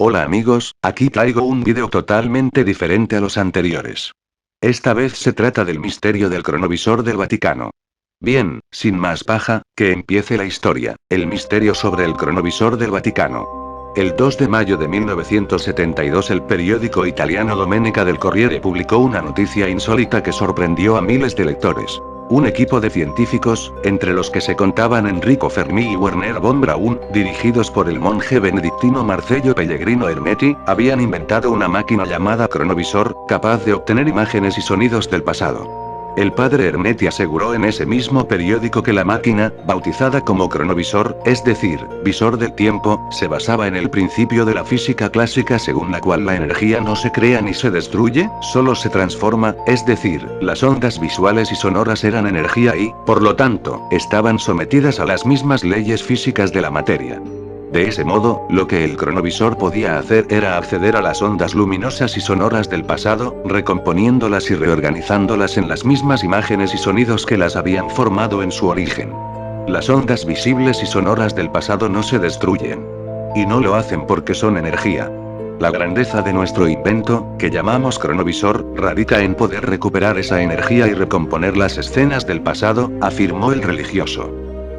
Hola amigos, aquí traigo un video totalmente diferente a los anteriores. Esta vez se trata del misterio del cronovisor del Vaticano. Bien, sin más paja, que empiece la historia, el misterio sobre el cronovisor del Vaticano. El 2 de mayo de 1972 el periódico italiano Domenica del Corriere publicó una noticia insólita que sorprendió a miles de lectores. Un equipo de científicos, entre los que se contaban Enrico Fermi y Werner von Braun, dirigidos por el monje benedictino Marcello Pellegrino Ernetti, habían inventado una máquina llamada cronovisor, capaz de obtener imágenes y sonidos del pasado. El padre Ernetti aseguró en ese mismo periódico que la máquina, bautizada como cronovisor, es decir, visor del tiempo, se basaba en el principio de la física clásica según la cual la energía no se crea ni se destruye, solo se transforma, es decir, las ondas visuales y sonoras eran energía y, por lo tanto, estaban sometidas a las mismas leyes físicas de la materia. De ese modo, lo que el cronovisor podía hacer era acceder a las ondas luminosas y sonoras del pasado, recomponiéndolas y reorganizándolas en las mismas imágenes y sonidos que las habían formado en su origen. Las ondas visibles y sonoras del pasado no se destruyen. Y no lo hacen porque son energía. La grandeza de nuestro invento, que llamamos cronovisor, radica en poder recuperar esa energía y recomponer las escenas del pasado, afirmó el religioso.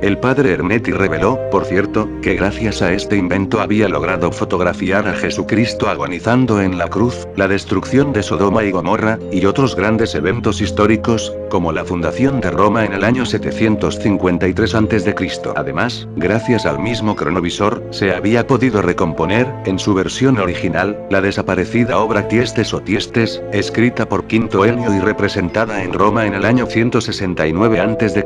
El padre Ernetti reveló, por cierto, que gracias a este invento había logrado fotografiar a Jesucristo agonizando en la cruz, la destrucción de Sodoma y Gomorra, y otros grandes eventos históricos, como la fundación de Roma en el año 753 a.C. Además, gracias al mismo cronovisor, se había podido recomponer, en su versión original, la desaparecida obra Tiestes o Tiestes, escrita por Quinto Helio y representada en Roma en el año 169 a.C.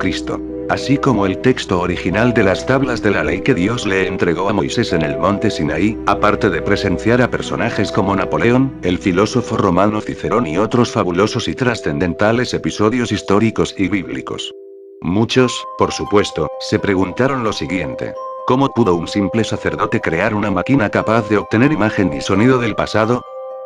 Así como el texto original de las tablas de la ley que Dios le entregó a Moisés en el monte Sinaí, aparte de presenciar a personajes como Napoleón, el filósofo romano Cicerón y otros fabulosos y trascendentales episodios históricos y bíblicos. Muchos, por supuesto, se preguntaron lo siguiente. ¿Cómo pudo un simple sacerdote crear una máquina capaz de obtener imagen y sonido del pasado?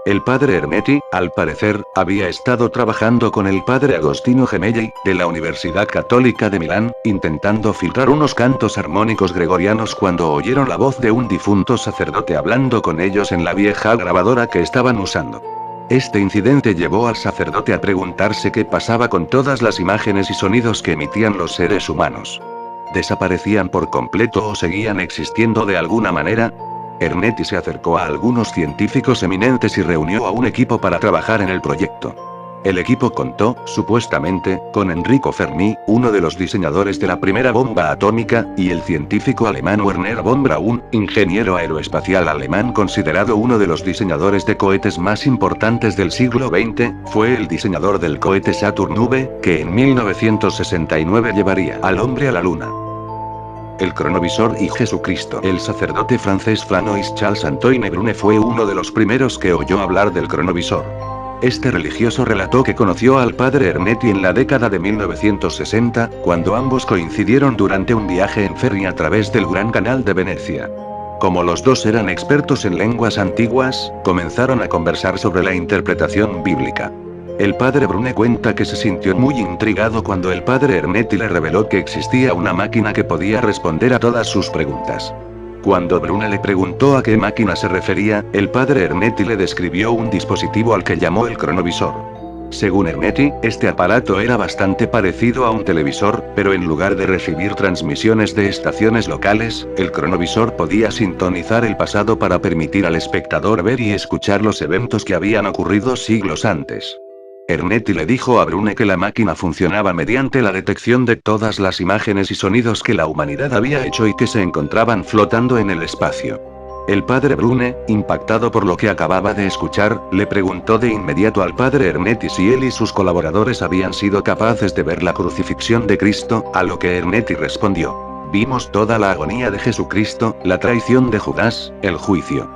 El padre Ernetti, al parecer, había estado trabajando con el padre Agostino Gemelli, de la Universidad Católica de Milán, intentando filtrar unos cantos armónicos gregorianos cuando oyeron la voz de un difunto sacerdote hablando con ellos en la vieja grabadora que estaban usando. Este incidente llevó al sacerdote a preguntarse qué pasaba con todas las imágenes y sonidos que emitían los seres humanos. ¿Desaparecían por completo o seguían existiendo de alguna manera? Ernetti se acercó a algunos científicos eminentes y reunió a un equipo para trabajar en el proyecto. El equipo contó, supuestamente, con Enrico Fermi, uno de los diseñadores de la primera bomba atómica, y el científico alemán Werner von Braun, ingeniero aeroespacial alemán considerado uno de los diseñadores de cohetes más importantes del siglo XX, fue el diseñador del cohete Saturn V, que en 1969 llevaría al hombre a la Luna. El cronovisor y Jesucristo. El sacerdote francés Flanois Charles Antoine Brune fue uno de los primeros que oyó hablar del cronovisor. Este religioso relató que conoció al padre Ernetti en la década de 1960, cuando ambos coincidieron durante un viaje en ferry a través del Gran Canal de Venecia. Como los dos eran expertos en lenguas antiguas, comenzaron a conversar sobre la interpretación bíblica. El padre Brune cuenta que se sintió muy intrigado cuando el padre Ernetti le reveló que existía una máquina que podía responder a todas sus preguntas. Cuando Brune le preguntó a qué máquina se refería, el padre Ernetti le describió un dispositivo al que llamó el cronovisor. Según Ernetti, este aparato era bastante parecido a un televisor, pero en lugar de recibir transmisiones de estaciones locales, el cronovisor podía sintonizar el pasado para permitir al espectador ver y escuchar los eventos que habían ocurrido siglos antes. Ernetti le dijo a Brune que la máquina funcionaba mediante la detección de todas las imágenes y sonidos que la humanidad había hecho y que se encontraban flotando en el espacio. El padre Brune, impactado por lo que acababa de escuchar, le preguntó de inmediato al padre Ernetti si él y sus colaboradores habían sido capaces de ver la crucifixión de Cristo, a lo que Ernetti respondió: vimos toda la agonía de Jesucristo, la traición de Judas, el juicio.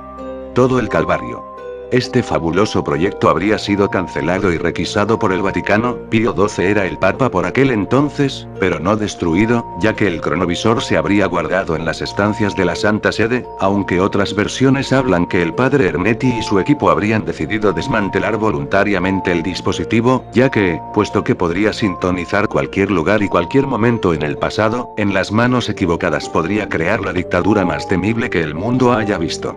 Todo el Calvario. Este fabuloso proyecto habría sido cancelado y requisado por el Vaticano. Pío XII era el Papa por aquel entonces, pero no destruido, ya que el cronovisor se habría guardado en las estancias de la Santa Sede, aunque otras versiones hablan que el padre Ernetti y su equipo habrían decidido desmantelar voluntariamente el dispositivo, ya que, puesto que podría sintonizar cualquier lugar y cualquier momento en el pasado, en las manos equivocadas podría crear la dictadura más temible que el mundo haya visto.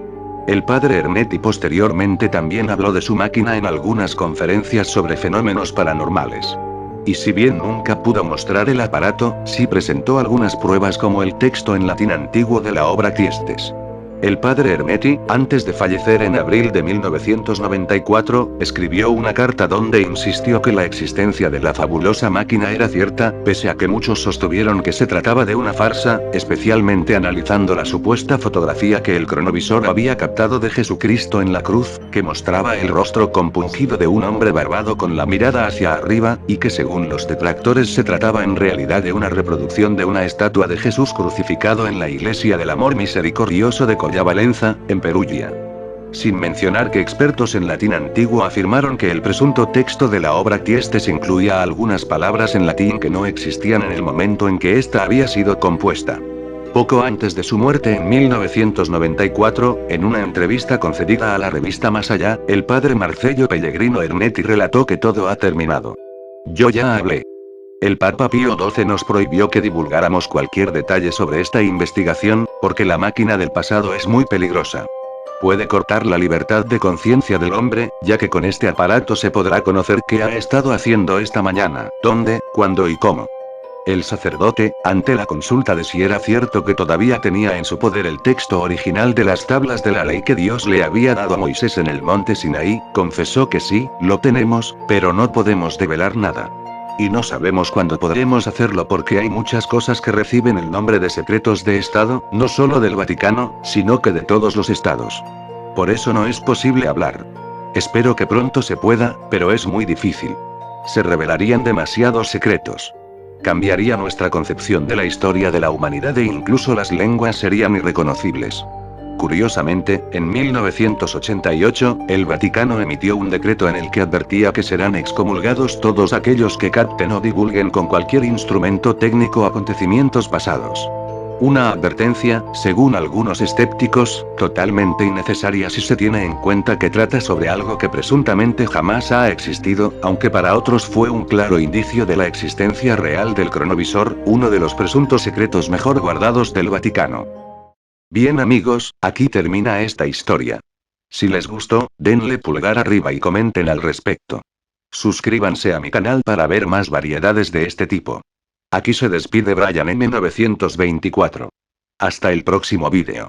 El padre Ernetti posteriormente también habló de su máquina en algunas conferencias sobre fenómenos paranormales. Y si bien nunca pudo mostrar el aparato, sí presentó algunas pruebas como el texto en latín antiguo de la obra Tiestes. El padre Ernetti, antes de fallecer en abril de 1994, escribió una carta donde insistió que la existencia de la fabulosa máquina era cierta, pese a que muchos sostuvieron que se trataba de una farsa, especialmente analizando la supuesta fotografía que el cronovisor había captado de Jesucristo en la cruz, que mostraba el rostro compungido de un hombre barbado con la mirada hacia arriba, y que según los detractores se trataba en realidad de una reproducción de una estatua de Jesús crucificado en la iglesia del Amor Misericordioso de Valenza, en Perugia. Sin mencionar que expertos en latín antiguo afirmaron que el presunto texto de la obra Tiestes incluía algunas palabras en latín que no existían en el momento en que ésta había sido compuesta. Poco antes de su muerte en 1994, en una entrevista concedida a la revista Más Allá, el padre Marcello Pellegrino Ernetti relató que todo ha terminado. Yo ya hablé. El Papa Pío XII nos prohibió que divulgáramos cualquier detalle sobre esta investigación, porque la máquina del pasado es muy peligrosa. Puede cortar la libertad de conciencia del hombre, ya que con este aparato se podrá conocer qué ha estado haciendo esta mañana, dónde, cuándo y cómo. El sacerdote, ante la consulta de si era cierto que todavía tenía en su poder el texto original de las tablas de la ley que Dios le había dado a Moisés en el monte Sinaí, confesó que sí, lo tenemos, pero no podemos develar nada. Y no sabemos cuándo podremos hacerlo porque hay muchas cosas que reciben el nombre de secretos de Estado, no solo del Vaticano, sino que de todos los estados. Por eso no es posible hablar. Espero que pronto se pueda, pero es muy difícil. Se revelarían demasiados secretos. Cambiaría nuestra concepción de la historia de la humanidad e incluso las lenguas serían irreconocibles. Curiosamente, en 1988, el Vaticano emitió un decreto en el que advertía que serán excomulgados todos aquellos que capten o divulguen con cualquier instrumento técnico acontecimientos pasados. Una advertencia, según algunos escépticos, totalmente innecesaria si se tiene en cuenta que trata sobre algo que presuntamente jamás ha existido, aunque para otros fue un claro indicio de la existencia real del cronovisor, uno de los presuntos secretos mejor guardados del Vaticano. Bien amigos, aquí termina esta historia. Si les gustó, denle pulgar arriba y comenten al respecto. Suscríbanse a mi canal para ver más variedades de este tipo. Aquí se despide Brian M924. Hasta el próximo vídeo.